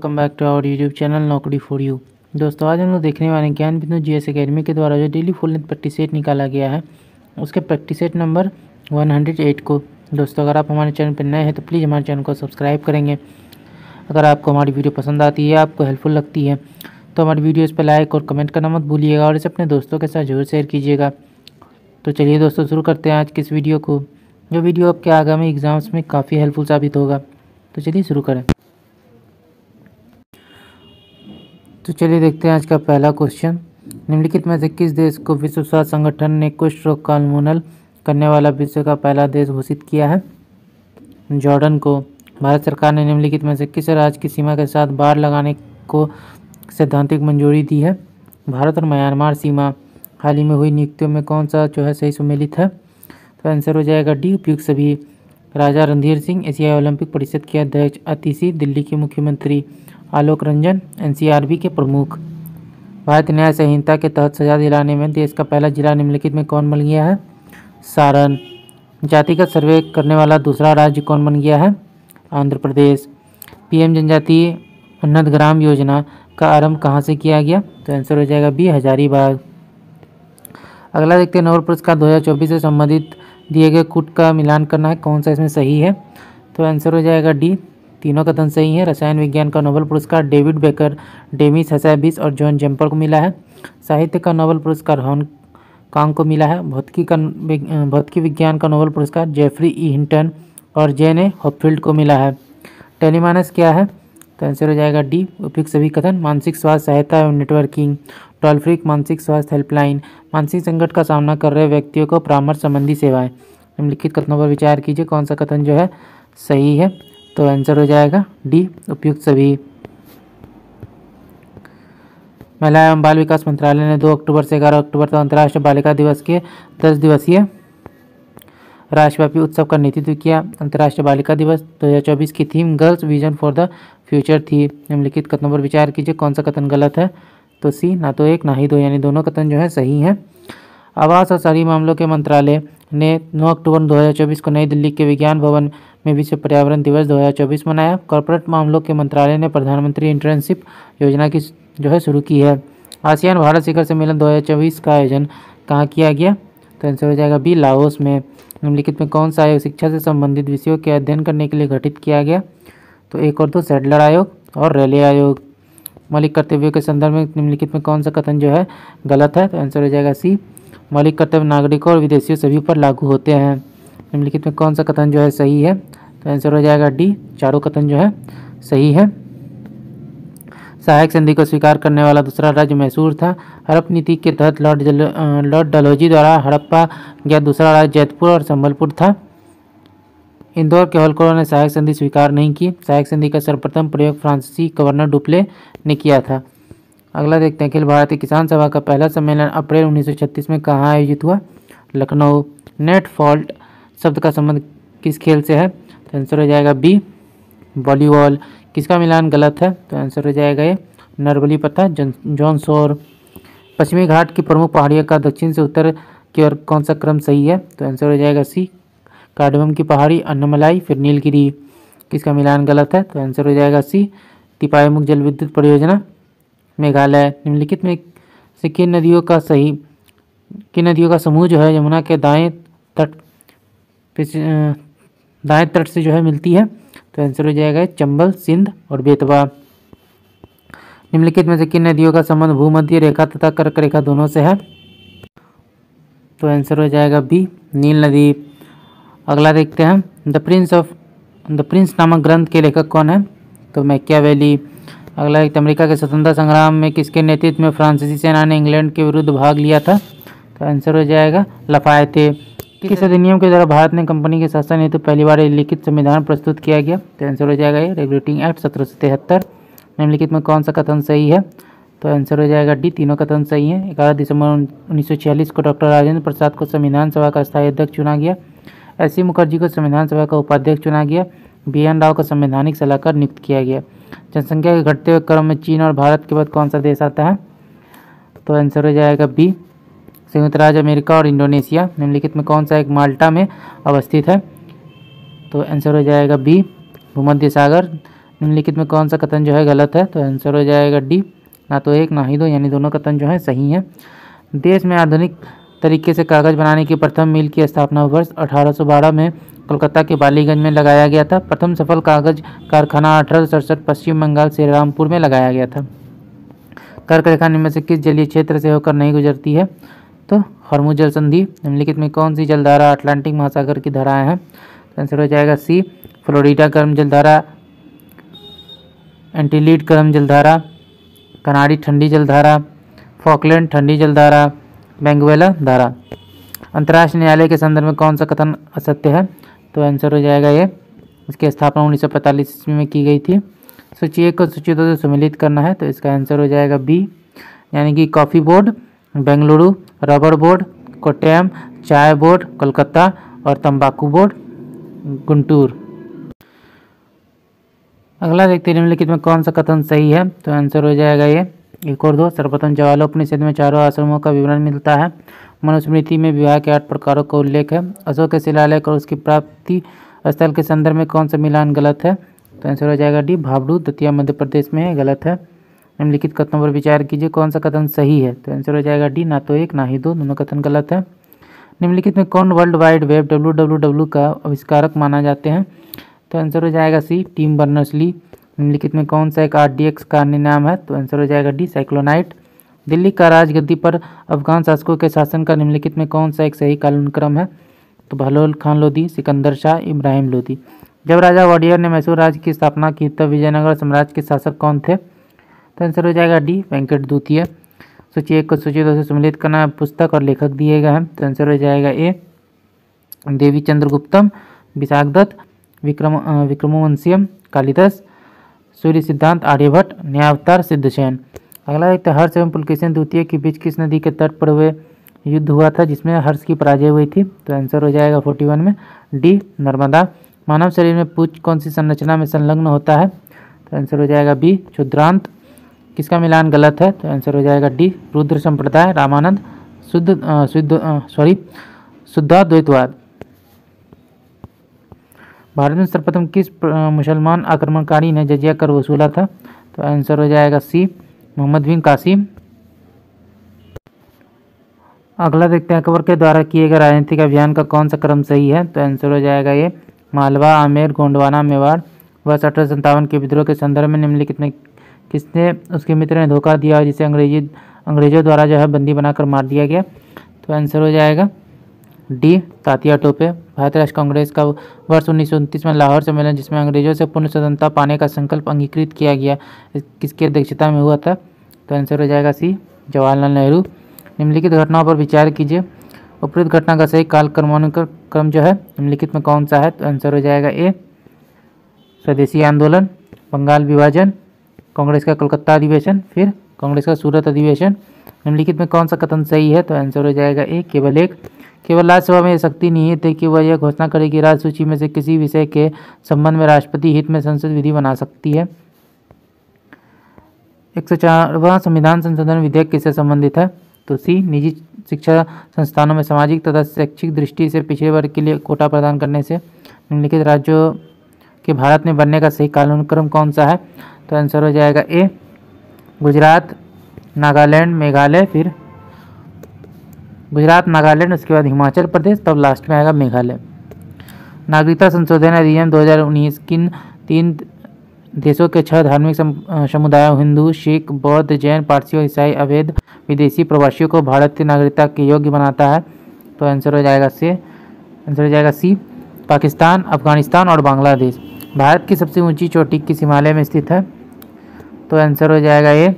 Welcome back to our YouTube channel Naukri for you. दोस्तों आज हम लोग देखने वाले हैं ज्ञान बिंदु जीएस एकेडमी के द्वारा जो daily full length practice set निकाला गया है उसके प्रैक्टिस सेट नंबर 108 को। दोस्तों अगर आप हमारे चैनल पर नए हैं तो प्लीज़ हमारे चैनल को सब्सक्राइब करेंगे। अगर आपको हमारी वीडियो पसंद आती है, आपको हेल्पफुल लगती है तो हमारी वीडियोज़ पर लाइक और कमेंट करना मत भूलिएगा और इसे अपने दोस्तों के साथ जरूर शेयर कीजिएगा। तो चलिए दोस्तों शुरू करते हैं आज की इस वीडियो को, जो वीडियो आपके आगामी एग्ज़ाम्स में काफ़ी हेल्पफुल साबित होगा। तो चलिए शुरू करें। तो चलिए देखते हैं आज का पहला क्वेश्चन। निम्नलिखित में से किस देश को विश्व स्वास्थ्य संगठन ने कुष्ठ रोग का उन्मूलन करने वाला विश्व का पहला देश घोषित किया है? जॉर्डन को। भारत सरकार ने निम्नलिखित में से किस राज्य की सीमा के साथ बाड़ लगाने को सैद्धांतिक मंजूरी दी है? भारत और म्यांमार सीमा। हाल ही में हुई नियुक्तियों में कौन सा सही सम्मिलित है? तो आंसर हो जाएगा डी, उपयुक्त सभी। राजा रणधीर सिंह एशियाई ओलंपिक परिषद के अध्यक्ष। अतिशी दिल्ली के मुख्यमंत्री। आलोक रंजन एनसीआरबी के प्रमुख। भारतीय न्याय संहिता के तहत सजा दिलाने में देश का पहला जिला निम्नलिखित में कौन बन गया है? सारण। जातिगत सर्वे करने वाला दूसरा राज्य कौन बन गया है? आंध्र प्रदेश। पीएम जनजातीय उन्नत ग्राम योजना का आरंभ कहाँ से किया गया? तो आंसर हो जाएगा बी, हजारीबाग। अगला देखते हैं, नोबेल पुरस्कार 2024 से संबंधित दिए गए कूट का मिलान करना है, कौन सा इसमें सही है? तो आंसर हो जाएगा डी, तीनों कथन सही है। रसायन विज्ञान का नोबेल पुरस्कार डेविड बेकर, डेमिस हसैबिस और जॉन जम्पर को मिला है। साहित्य का नोबेल पुरस्कार कांग को मिला है। भौतिकी विज्ञान का नोबेल पुरस्कार जेफरी ई हिंटन और जेन ए हॉपफील्ड को मिला है। टेलीमानस क्या है? तो आंसर हो जाएगा डी, उपयुक्त सभी कथन। मानसिक स्वास्थ्य सहायता एवं नेटवर्किंग। टोल फ्री मानसिक स्वास्थ्य हेल्पलाइन। मानसिक संकट का सामना कर रहे व्यक्तियों को परामर्श संबंधी सेवाएं। निम्नलिखित कथनों पर विचार कीजिए, कौन सा कथन सही है? तो आंसर हो जाएगा डी, उपयुक्त सभी। महिला एवं बाल विकास मंत्रालय ने 2 अक्टूबर से 11 अक्टूबर तक अंतर्राष्ट्रीय बालिका दिवस के 10 दिवसीय राष्ट्रव्यापी उत्सव का नेतृत्व किया। अंतर्राष्ट्रीय बालिका दिवस 2024 की theme girls vision for the future थी। निम्नलिखित कथनों पर विचार कीजिए, कौन सा कथन गलत है? तो सी, ना तो एक ना ही दो, यानी दोनों कथन सही हैं। आवास और शहरी मामलों के मंत्रालय ने 9 अक्टूबर 2024 को नई दिल्ली के विज्ञान भवन में विश्व पर्यावरण दिवस 2024 मनाया। कॉर्पोरेट मामलों के मंत्रालय ने प्रधानमंत्री इंटर्नशिप योजना की शुरू की है। आसियान भारत शिखर सम्मेलन 2024 का आयोजन कहाँ किया गया? तो आंसर हो जाएगा बी, लाओस में। निम्नलिखित में कौन सा आयोग शिक्षा से संबंधित विषयों के अध्ययन करने के लिए गठित किया गया? तो 1 और 2 सैडलर आयोग और रेले आयोग। मौलिक कर्तव्यों के संदर्भ में निम्नलिखित में कौन सा कथन गलत है? तो आंसर हो जाएगा सी, मौलिक कर्तव्य नागरिकों और विदेशियों सभी पर लागू होते हैं। निम्नलिखित में कौन सा कथन सही है? तो आंसर हो जाएगा डी, चारों कथन सही है। सहायक संधि को स्वीकार करने वाला दूसरा राज्य मैसूर था। हड़प्पा नीति के तहत लॉर्ड डलहौजी द्वारा हड़प्पा गया दूसरा राज्य जैतपुर और संबलपुर था। इंदौर के हॉलकरों ने सहायक संधि स्वीकार नहीं की। सहायक संधि का सर्वप्रथम प्रयोग फ्रांसीसी गवर्नर डुप्ले ने किया था। अगला देखते हैं, अखिल भारतीय किसान सभा का पहला सम्मेलन अप्रैल 1936 में कहाँ आयोजित हुआ? लखनऊ। नेट फॉल्ट शब्द का संबंध किस खेल से है? तो आंसर हो जाएगा बी, वॉलीबॉल। किसका मिलान गलत है? तो आंसर हो जाएगा ये, नरबली प्रथा, जॉन शोर। पश्चिमी घाट की प्रमुख पहाड़ियों का दक्षिण से उत्तर की ओर कौन सा क्रम सही है? तो आंसर हो जाएगा सी, कार्डमम की पहाड़ी, अन्नमलाई, फिर नीलगिरी। किसका मिलान गलत है? तो आंसर हो जाएगा सी, तिपाईमुख जल विद्युत परियोजना, मेघालय। निम्नलिखित में से किन नदियों का समूह यमुना के दाएं तट से मिलती है? तो आंसर हो जाएगा चंबल, सिंध और बेतवा। निम्नलिखित में से किन नदियों का संबंध भूमध्य रेखा तथा कर्क रेखा दोनों से है? तो आंसर हो जाएगा बी, नील नदी। अगला देखते हैं, द प्रिंस नामक ग्रंथ के लेखक कौन है? तो मैकियावेली। अगला एक, अमेरिका के स्वतंत्रता संग्राम में किसके नेतृत्व में फ्रांसीसी सेना ने इंग्लैंड के विरुद्ध भाग लिया था? तो आंसर हो जाएगा लाफायते। किस अधिनियम के द्वारा भारत ने कंपनी के शासन हेतु पहली बार लिखित संविधान प्रस्तुत किया गया? तो आंसर हो जाएगा ये, रेगुलेटिंग एक्ट 1773। निम्नलिखित में कौन सा कथन सही है? तो आंसर हो जाएगा डी, तीनों कथन सही हैं। 11 दिसंबर 1946 को डॉक्टर राजेंद्र प्रसाद को संविधान सभा का स्थायी अध्यक्ष चुना गया। एस सी मुखर्जी को संविधान सभा का उपाध्यक्ष चुना गया। BN राव को संवैधानिक सलाहकार नियुक्त किया गया। जनसंख्या के घटते हुए क्रम में चीन और भारत के बाद कौन सा देश आता है? तो आंसर हो जाएगा बी, संयुक्त राज्य अमेरिका और इंडोनेशिया। निम्नलिखित में कौन सा एक माल्टा में अवस्थित है? तो आंसर हो जाएगा बी, भूमध्य सागर। निम्नलिखित में कौन सा कथन जो है गलत है? तो आंसर हो जाएगा डी, ना तो एक ना ही दो, यानी दोनों कथन जो है सही हैं। देश में आधुनिक तरीके से कागज़ बनाने की प्रथम मिल की स्थापना वर्ष 1812 में कोलकाता के बालीगंज में लगाया गया था। प्रथम सफल कागज कारखाना 1867 पश्चिम बंगाल से रामपुर में लगाया गया था। कर्क रेखा निम्न में से किस जलीय क्षेत्र से होकर नहीं गुजरती है? तो हॉर्मुज जल संधि। निम्नलिखित में कौन सी जलधारा अटलांटिक महासागर की धाराएं हैं? तो आंसर हो जाएगा सी, फ्लोरिडा गर्म जलधारा, एंटीलीड गर्म जलधारा, कनाडी ठंडी जलधारा, फॉकलैंड ठंडी जलधारा, बेंगुएला धारा। अंतर्राष्ट्रीय न्यायालय के संदर्भ में कौन सा कथन असत्य है? तो आंसर हो जाएगा ये, इसकी स्थापना 1945 ईस्वी में की गई थी। सूची 1 को सूची 2 से सम्मिलित करना है, तो इसका आंसर हो जाएगा बी, यानी कि coffee board Bengaluru, rubber board Kottayam, चाय बोर्ड कोलकाता और तंबाकू बोर्ड गुंटूर। अगला देखते हैं निम्नलिखित में कौन सा कथन सही है? तो आंसर हो जाएगा ये, एक और दो। सर्वप्रथम ज्वालोपनिषद में चारों आश्रमों का विवरण मिलता है। मनुस्मृति में विवाह के 8 प्रकारों का उल्लेख है। अशोक के शिलालेख और उसकी प्राप्ति स्थल के संदर्भ में कौन सा मिलान गलत है? तो आंसर हो जाएगा डी, भाबड़ू दतिया मध्य प्रदेश में है, गलत है। निम्नलिखित कथनों पर विचार कीजिए, कौन सा कथन सही है? तो आंसर हो जाएगा डी, ना तो एक ना ही दो, दोनों कथन गलत है। निम्नलिखित में कौन वर्ल्ड वाइड वेब WWW का आविष्कारक माना जाते हैं? तो आंसर हो जाएगा सी, टिम बर्नर्स-ली। निम्नलिखित में कौन सा एक RDX का अन्य नाम है? तो आंसर हो जाएगा डी, साइक्लोनाइट। दिल्ली का राजगद्दी पर अफगान शासकों के शासन का निम्नलिखित में कौन सा एक सही कालानुक्रम है? तो बहलोल खान लोधी, सिकंदर शाह, इब्राहिम लोधी। जब राजा वॉडियर ने मैसूर राज्य की स्थापना की तब विजयनगर साम्राज्य के शासक कौन थे? तो आंसर हो जाएगा डी, वेंकट द्वितीय। सूची 1 को सूची 2 से सम्मिलित करना है, पुस्तक और लेखक दिए गए हैं। तो आंसर हो जाएगा ए, देवी चंद्रगुप्तम, विशाखदत्त, विक्रमोवंशियम, कालिदास, सूर्य सिद्धांत, आर्यभट्ट, न्यायावतार, सिद्धसेन। अगला एक हर्ष एवं पुलकेशिन द्वितीय के बीच किस नदी के तट पर हुए युद्ध हुआ था जिसमें हर्ष की पराजय हुई थी? तो आंसर हो जाएगा 41 में डी, नर्मदा। मानव शरीर में पूंछ कौन सी संरचना में संलग्न होता है? तो आंसर हो जाएगा बी, क्षुद्रांत। किसका मिलान गलत है? तो आंसर हो जाएगा डी, रुद्र संप्रदाय, रामानंद, शुद्धाद्वैतवाद। भारत में सर्वप्रथम किस मुसलमान आक्रमणकारी ने जजिया कर वसूला था? तो आंसर हो जाएगा सी, मोहम्मद बिन कासिम। अगला देखते हैं अकबर के द्वारा किए गए राजनीतिक अभियान का कौन सा क्रम सही है? तो आंसर हो जाएगा ये, मालवा, आमेर, गोंडवाना, मेवाड़। वर्ष 1857 के विद्रोह के संदर्भ में निम्नलिखित में किसने उसके मित्र ने धोखा दिया जिसे अंग्रेजों द्वारा जो है बंदी बनाकर मार दिया गया? तो आंसर हो जाएगा डी, तात्या टोपे। भारतीय राष्ट्रीय कांग्रेस का वर्ष 1929 में लाहौर सम्मेलन जिसमें अंग्रेजों से पूर्ण स्वतंत्रता पाने का संकल्प अंगीकृत किया गया, किसकी अध्यक्षता में हुआ था? तो आंसर हो जाएगा सी, जवाहरलाल नेहरू। निम्नलिखित घटनाओं पर विचार कीजिए, उपरोक्त घटना का सही काल क्रम जो है निम्नलिखित में कौन सा है? तो आंसर हो जाएगा ए, स्वदेशी आंदोलन, बंगाल विभाजन, कांग्रेस का कोलकाता अधिवेशन, फिर कांग्रेस का सूरत अधिवेशन। निम्नलिखित में कौन सा कथन सही है? तो आंसर हो जाएगा ए, केवल एक। केवल राज्यसभा में यह शक्ति निहित है कि वह यह घोषणा करे कि राज्य सूची में से किसी विषय के संबंध में राष्ट्रपति हित में संसद विधि बना सकती है। 104वां संविधान संशोधन विधेयक किससे संबंधित है? तो सी, निजी शिक्षा संस्थानों में सामाजिक तथा शैक्षिक दृष्टि से पिछड़े वर्ग के लिए कोटा प्रदान करने से निम्नलिखित राज्यों के भारत में बनने का सही कालानुक्रम कौन सा है? तो आंसर हो जाएगा ए, गुजरात, नागालैंड, मेघालय, फिर गुजरात, नागालैंड, उसके बाद हिमाचल प्रदेश, तब लास्ट में आएगा मेघालय। नागरिकता संशोधन अधिनियम 2019 किन 3 देशों के 6 धार्मिक समुदायों हिंदू, सिख, बौद्ध, जैन, पारसी और ईसाई अवैध विदेशी प्रवासियों को भारतीय नागरिकता के योग्य बनाता है? तो आंसर हो जाएगा सी, पाकिस्तान, अफगानिस्तान और बांग्लादेश। भारत की सबसे ऊंची चोटी किस हिमालय में स्थित है? तो आंसर हो जाएगा ए,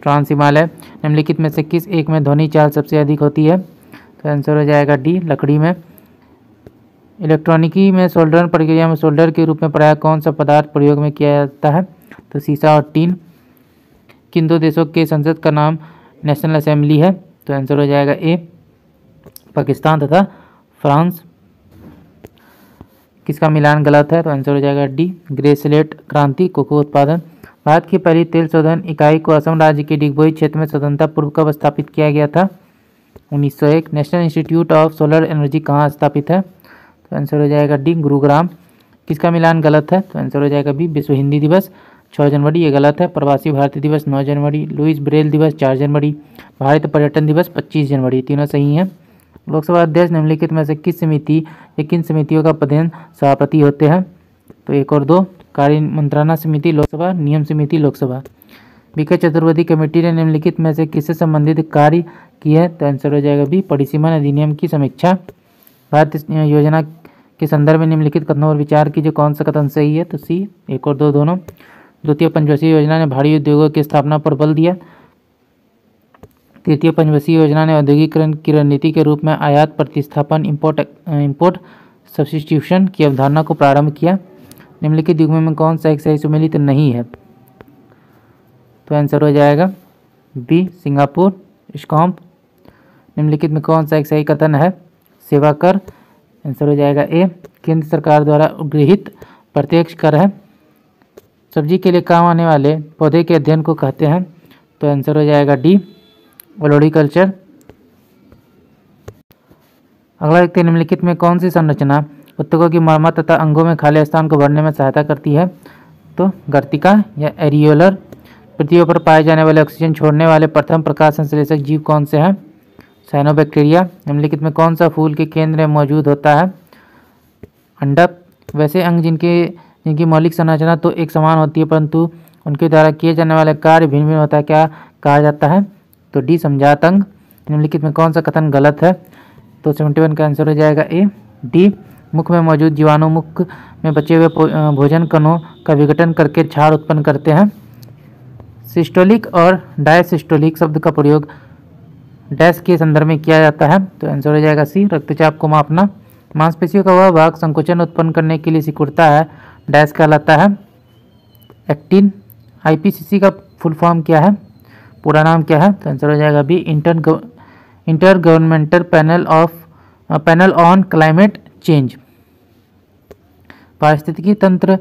ट्रांस हिमालय। निम्नलिखित में से किस एक में ध्वनि चाल सबसे अधिक होती है? तो आंसर हो जाएगा डी, लकड़ी में। इलेक्ट्रॉनिकी में सोल्डर प्रक्रिया में सोल्डर के रूप में प्रायः कौन सा पदार्थ प्रयोग में किया जाता है? तो सीसा और टीन। किन 2 देशों के संसद का नाम नेशनल असेंबली है? तो आंसर हो जाएगा ए, पाकिस्तान तथा फ्रांस। किसका मिलान गलत है? तो आंसर हो जाएगा डी, ग्रे स्लेट क्रांति, कोको उत्पादन। भारत की पहली तेल शोधन इकाई को असम राज्य के डिगबोई क्षेत्र में स्वतंत्रता पूर्व कब स्थापित किया गया था? 1901। National institute of solar energy कहाँ स्थापित है? तो आंसर हो जाएगा डी, गुरुग्राम। किसका मिलान गलत है? तो आंसर हो जाएगा बी, विश्व हिंदी दिवस 6 जनवरी, ये गलत है। प्रवासी भारतीय दिवस 9 जनवरी, लुईस ब्रेल दिवस 4 जनवरी, भारत पर्यटन दिवस 25 जनवरी, तीनों सही हैं। लोकसभा अध्यक्ष निम्नलिखित में से किस समिति या किन समितियों का पदेन सभापति होते हैं? तो 1 और 2, कार्य मंत्रणा समिति लोकसभा, नियम समिति लोकसभा। बीके चतुर्वेदी कमेटी ने निम्नलिखित में से किससे संबंधित कार्य किए हैं? तो आंसर हो जाएगा बी, परिसीमन अधिनियम की समीक्षा। भारत योजना के संदर्भ में निम्नलिखित कथनों पर विचार कीजिए, कौन सा कथन सही है? तो सी, 1 और 2 दोनों। द्वितीय पंचवर्षीय योजना ने भारी उद्योगों की स्थापना पर बल दिया। तृतीय पंचवर्षीय योजना ने औद्योगिकरण की रणनीति के रूप में आयात प्रतिस्थापन इंपोर्ट सब्स्टिट्यूशन की अवधारणा को प्रारंभ किया। निम्नलिखित युग्म में कौन सा एक सही सुमेलित नहीं है? तो आंसर हो जाएगा बी, सिंगापुर स्कॉम्प। निम्नलिखित में कौन सा एक सही कथन है? सेवा कर। आंसर हो जाएगा ए, केंद्र सरकार द्वारा गृहीत प्रत्यक्ष कर है। सब्जी के लिए काम आने वाले पौधे के अध्ययन को कहते हैं। तो आंसर हो जाएगा डी, ओलोरिकल्चर। अगला देखते हैं, निम्नलिखित में कौन सी संरचना ऊतकों की मरम्मत तथा अंगों में खाली स्थान को भरने में सहायता करती है? तो गर्तिका या एरियोलर। पृथ्वी पर पाए जाने वाले ऑक्सीजन छोड़ने वाले प्रथम प्रकाश संश्लेषक जीव कौन से हैं? साइनोबैक्टीरिया। निम्नलिखित में कौन सा फूल के केंद्र में मौजूद होता है? अंडक। वैसे अंग जिनकी मौलिक संरचना तो एक समान होती है परंतु उनके द्वारा किए जाने वाले कार्य भिन्न भिन्न होता है, क्या कहा जाता है? तो डी, समजात अंग। निम्नलिखित में कौन सा कथन गलत है? तो 71 का आंसर हो जाएगा ए, डी, मुख में मौजूद जीवाणु मुख में बचे हुए भोजन कणों का विघटन करके क्षार उत्पन्न करते हैं। सिस्टोलिक और डायसिस्टोलिक शब्द का प्रयोग डैश के संदर्भ में किया जाता है। तो आंसर हो जाएगा सी, रक्तचाप को मापना। मांसपेशियों का वह भाग संकोचन उत्पन्न करने के लिए सिकुड़ता है, डैश कहलाता है एक्टिन। आईपीसीसी का फुल फॉर्म क्या है? पूरा नाम क्या है? तो आंसर हो जाएगा B, intergovernmental panel on climate change. पारिस्थितिकी तंत्र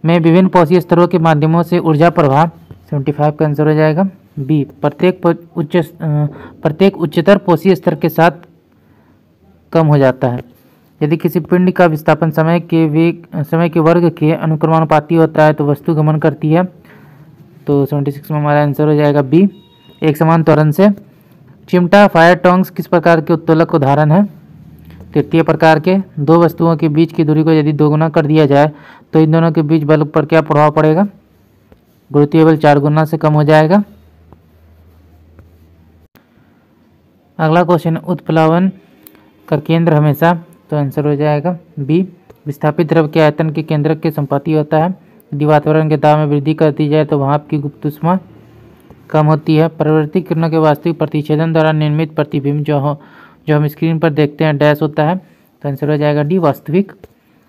में विभिन्न पोषी स्तरों के माध्यमों से ऊर्जा प्रवाह। 75 का आंसर हो जाएगा बी, प्रत्येक उच्चतर पोषी स्तर के साथ कम हो जाता है। यदि किसी पिंड का विस्थापन समय के वर्ग के अनुक्रमानुपाती होता है तो वस्तु गमन करती है। तो 76 में हमारा आंसर हो जाएगा बी, एक समान त्वरण से। चिमटा फायर टोंग्स किस प्रकार के उत्तोलक उदाहरण है? तृतीय प्रकार के। दो वस्तुओं के बीच की दूरी को यदि दोगुना कर दिया जाए तो इन दोनों के बीच बल पर क्या प्रभाव पड़ेगा? गुरुत्वीय बल 4 गुना से कम हो जाएगा। अगला क्वेश्चन, उत्प्लावन का केंद्र हमेशा। तो आंसर हो जाएगा बी, विस्थापित द्रव के आयतन के केंद्रक के संपाती होता है। यदि वातावरण के दाब में वृद्धि कर दी जाए तो भाप की गुप्त ऊष्मा कम होती है। परावर्तित किरणों के वास्तविक प्रतिच्छेदन द्वारा निर्मित प्रतिबिंब जो हम स्क्रीन पर देखते हैं डैश होता है। तो आंसर हो जाएगा डी, वास्तविक।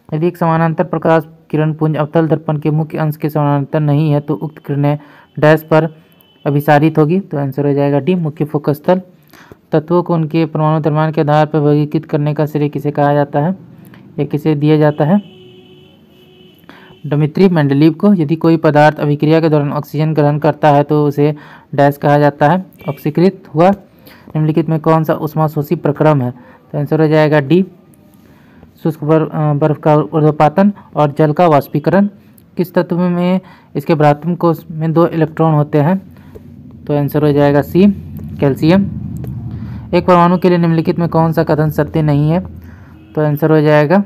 यदि एक समानांतर प्रकाश किरण पुंज अवतल दर्पण के मुख्य अंश के समानांतर नहीं है तो उक्त किरणें डैश पर अभिसारित होगी। तो आंसर हो जाएगा डी, मुख्य फोकस तल। तत्वों को उनके परमाणु द्रव्यमान के आधार पर वर्गीकृत करने का श्रेय किसे कहा जाता है या किसे दिया जाता है? डिमित्री मेंडलीव को। यदि कोई पदार्थ अभिक्रिया के दौरान ऑक्सीजन ग्रहण करता है तो उसे डैश कहा जाता है, ऑक्सीकृत हुआ। निम्नलिखित में कौन सा ऊष्माशोषी प्रक्रम है? तो आंसर हो जाएगा डी, शुष्क बर्फ का ऊर्ध्वपातन और जल का वाष्पीकरण। किस तत्व में इसके भ्रातृ कोश में 2 इलेक्ट्रॉन होते हैं? तो आंसर हो जाएगा सी, कैल्शियम। एक परमाणु के लिए निम्नलिखित में कौन सा कथन सत्य नहीं है? तो आंसर हो जाएगा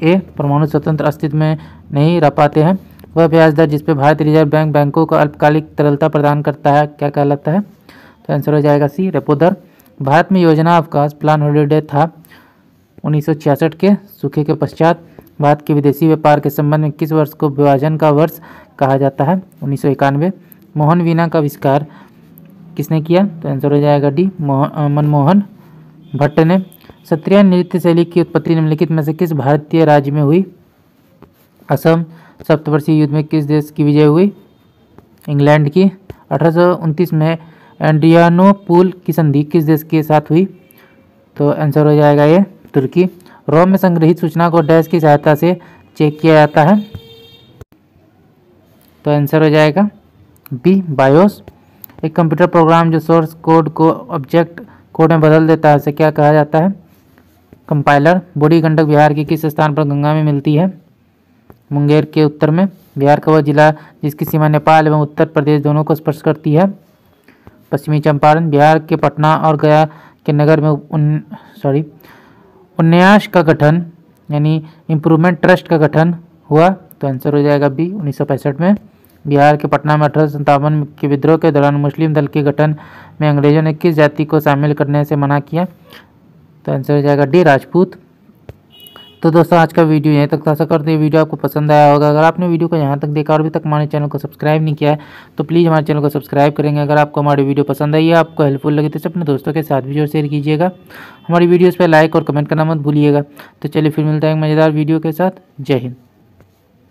ए, परमाणु स्वतंत्र अस्तित्व में नहीं रह पाते हैं। वह ब्याज दर जिस पर भारतीय रिजर्व बैंक बैंकों को अल्पकालिक तरलता प्रदान करता है क्या कहलाता है? तो आंसर हो जाएगा सी, रेपो दर। भारत में योजना अवकाश प्लान हॉलिडे था 1966 के सूखे के पश्चात। भारत के विदेशी व्यापार के संबंध में किस वर्ष को विभाजन का वर्ष कहा जाता है? 1991। मोहन वीणा का आविष्कार किसने किया? तो आंसर हो जाएगा डी, मनमोहन भट्ट ने। क्षत्रिय नृत्य शैली की उत्पत्ति निम्नलिखित में से किस भारतीय राज्य में हुई? असम। सप्तवर्षीय युद्ध में किस देश की विजय हुई? इंग्लैंड की। 1829 में एड्रियानोपुल की संधि किस देश के साथ हुई? तो आंसर हो जाएगा ये, तुर्की। रोम में संग्रहित सूचना को डैश की सहायता से चेक किया जाता है। तो आंसर हो जाएगा बी, बायोस। एक कंप्यूटर प्रोग्राम जो सोर्स कोड को ऑब्जेक्ट कोड में बदल देता है उसे क्या कहा जाता है? कंपाइलर। बूढ़ी गंडक बिहार के किस स्थान पर गंगा में मिलती है? मुंगेर के उत्तर में। बिहार का वह जिला जिसकी सीमा नेपाल एवं उत्तर प्रदेश दोनों को स्पर्श करती है? पश्चिमी चंपारण। बिहार के पटना और गया के नगर में उन्यास का गठन यानी इम्प्रूवमेंट ट्रस्ट का गठन हुआ? तो आंसर हो जाएगा बी, 1965 में। बिहार के पटना में 1857 के विद्रोह के दौरान मुस्लिम दल के गठन में अंग्रेजों ने किस जाति को शामिल करने से मना किया? तो आंसर हो जाएगा डी, राजपूत। तो दोस्तों आज का वीडियो यहीं तक था। आशा करते हैं वीडियो आपको पसंद आया होगा। अगर आपने वीडियो को यहाँ तक देखा और अभी तक हमारे चैनल को सब्सक्राइब नहीं किया है तो प्लीज़ हमारे चैनल को सब्सक्राइब करेंगे। अगर आपको हमारी वीडियो पसंद आई है, आपको हेल्पफुल लगी तो इसे अपने दोस्तों के साथ भी शेयर कीजिएगा। हमारी वीडियोज़ पर लाइक और कमेंट करना मत भूलिएगा। तो चलिए फिर मिलता है एक मज़ेदार वीडियो के साथ। जय हिंद।